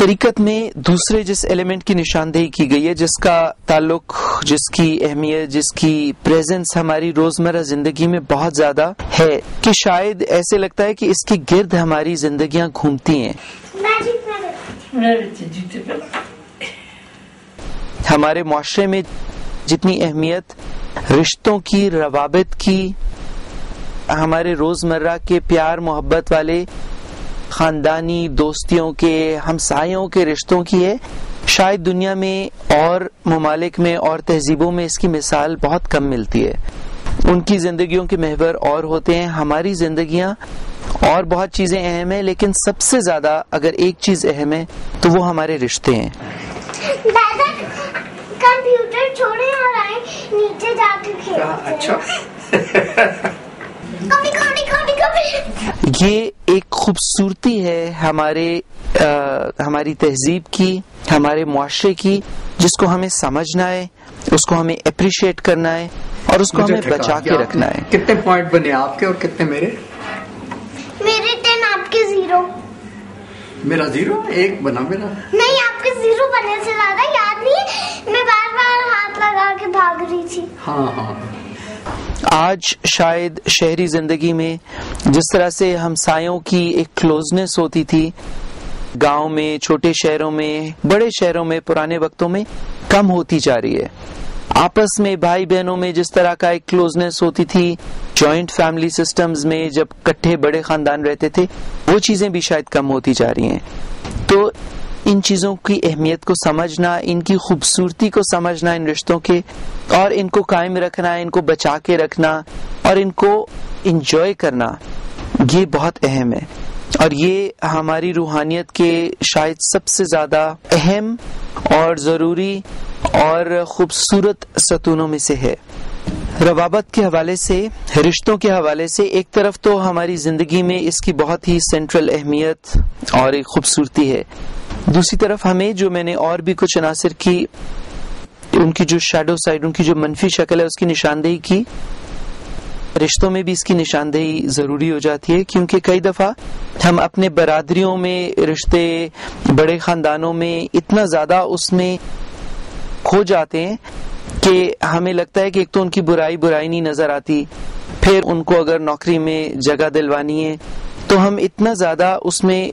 طریقت میں دوسرے جس ایلیمنٹ کی نشاندہی کی گئی ہے، جس کا تعلق، جس کی اہمیت، جس کی پریزنس ہماری روزمرہ زندگی میں بہت زیادہ ہے کہ شاید ایسے لگتا ہے کہ اس کے گرد ہماری زندگیاں گھومتی ہیں. ہمارے معاشرے میں جتنی اہمیت رشتوں کی، روابط کی، ہمارے روزمرہ کے پیار محبت والے خاندانی دوستیوں کے، ہمسایوں کے رشتوں کی ہے، شاید دنیا میں اور ممالک میں اور تہذیبوں میں اس کی مثال بہت کم ملتی ہے. ان کی زندگیوں کے محور اور ہوتے ہیں، ہماری زندگیاں اور بہت چیزیں اہم ہیں، لیکن سب سے زیادہ اگر ایک چیز اہم ہے تو وہ ہمارے رشتے ہیں. دادا کمپیوٹر چھوڑے اور آئے نیچے جا کے کھیلتے. اچھا یہ ایک خوبصورتی ہے ہماری تہذیب کی، ہمارے معاشرے کی، جس کو ہمیں سمجھنا ہے، اس کو ہمیں اپریشیٹ کرنا ہے اور اس کو ہمیں بچا کے رکھنا ہے. کتنے پوائنٹ بنے آپ کے اور کتنے میرے؟ میرے 10 آپ کے 0. میرا 0 1 بنا میرا. نہیں آپ کے 0 بنے سے زیادہ یاد نہیں، میں بار بار ہاتھ لگا کے بھاگ رہی تھی. ہاں آج شاید شہری زندگی میں جس طرح سے ہمسایوں کی ایک کلوزنس ہوتی تھی، گاؤں میں، چھوٹے شہروں میں، بڑے شہروں میں پرانے وقتوں میں کم ہوتی جا رہی ہے. آپس میں بھائی بہنوں میں جس طرح کا ایک کلوزنس ہوتی تھی جوائنٹ فیملی سسٹمز میں، جب کٹھے بڑے خاندان رہتے تھے، وہ چیزیں بھی شاید کم ہوتی جا رہی ہیں. تو ان چیزوں کی اہمیت کو سمجھنا، ان کی خوبصورتی کو سمجھنا، ان رشتوں کے، اور ان کو قائم رکھنا، ان کو بچا کے رکھنا اور ان کو انجوائے کرنا، یہ بہت اہم ہے. اور یہ ہماری روحانیت کے شاید سب سے زیادہ اہم اور ضروری اور خوبصورت ستونوں میں سے ہے. روابط کے حوالے سے، رشتوں کے حوالے سے ایک طرف تو ہماری زندگی میں اس کی بہت ہی سینٹرل اہمیت اور ایک خوبصورتی ہے، دوسری طرف ہمیں جو میں نے اور بھی کچھ عناصر کی، ان کی جو شیڈو سائڈ، ان کی جو منفی شکل ہے، اس کی نشاندہی کی. رشتوں میں بھی اس کی نشاندہی ضروری ہو جاتی ہے، کیونکہ کئی دفعہ ہم اپنے برادریوں میں، رشتے، بڑے خاندانوں میں اتنا زیادہ اس میں کھو جاتے ہیں کہ ہمیں لگتا ہے کہ ایک تو ان کی برائی نہیں نظر آتی، پھر ان کو اگر نوکری میں جگہ دلوانی ہے تو ہم اتنا زیادہ اس میں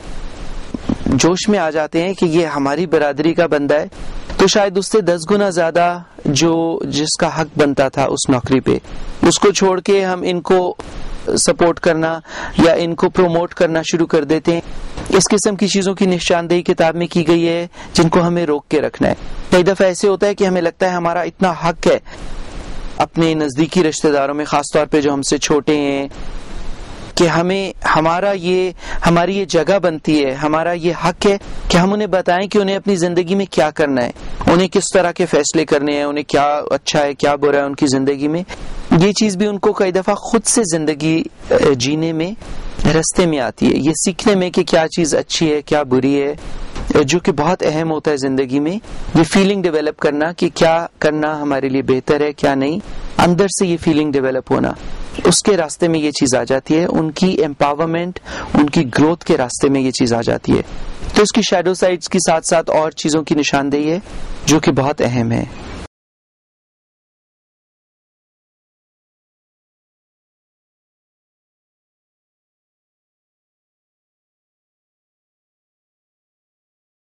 جوش میں آ جاتے ہیں کہ یہ ہماری برادری کا بندہ ہے، تو شاید اس سے 10 گنا زیادہ جس کا حق بنتا تھا اس نوکری پہ، اس کو چھوڑ کے ہم ان کو سپورٹ کرنا یا ان کو پروموٹ کرنا شروع کر دیتے ہیں. اس قسم کی چیزوں کی نشاندہی کتاب میں کی گئی ہے جن کو ہمیں روک کے رکھنا ہے. کئی دفعہ ایسے ہوتا ہے کہ ہمیں لگتا ہے ہمارا اتنا حق ہے اپنے نزدیکی رشتہ داروں میں، خاص طور پہ جو ہم سے چھوٹے ہیں، کہ ہماری یہ جگہ بنتی ہے، ہمارا یہ حق ہے کہ ہم انہیں بتائیں کہ انہیں اپنی زندگی میں کیا کرنا ہے، انہیں کس طرح کے فیصلے کرنے ہیں، انہیں کیا اچھا ہے کیا برا ہے ان کی زندگی میں. یہ چیز بھی ان کو کئی دفعہ خود سے زندگی جینے میں رستے میں آتی ہے، یہ سیکھنے میں کہ کیا چیز اچھی ہے کیا بری ہے، جو کہ بہت اہم ہوتا ہے زندگی میں. یہ فیلنگ ڈیولپ کرنا کہ کیا کرنا ہمارے لیے بہتر ہے کیا نہیں، اندر سے یہ فیلنگ ڈیولپ ہونا، اس کے راستے میں یہ چیز آ جاتی ہے. ان کی امپاورمنٹ، ان کی گروتھ کے راستے میں یہ چیز آ جاتی ہے. تو اس کی شیڈو سائڈز کے ساتھ ساتھ اور چیزوں کی نشاندہی ہے جو کہ بہت اہم ہے.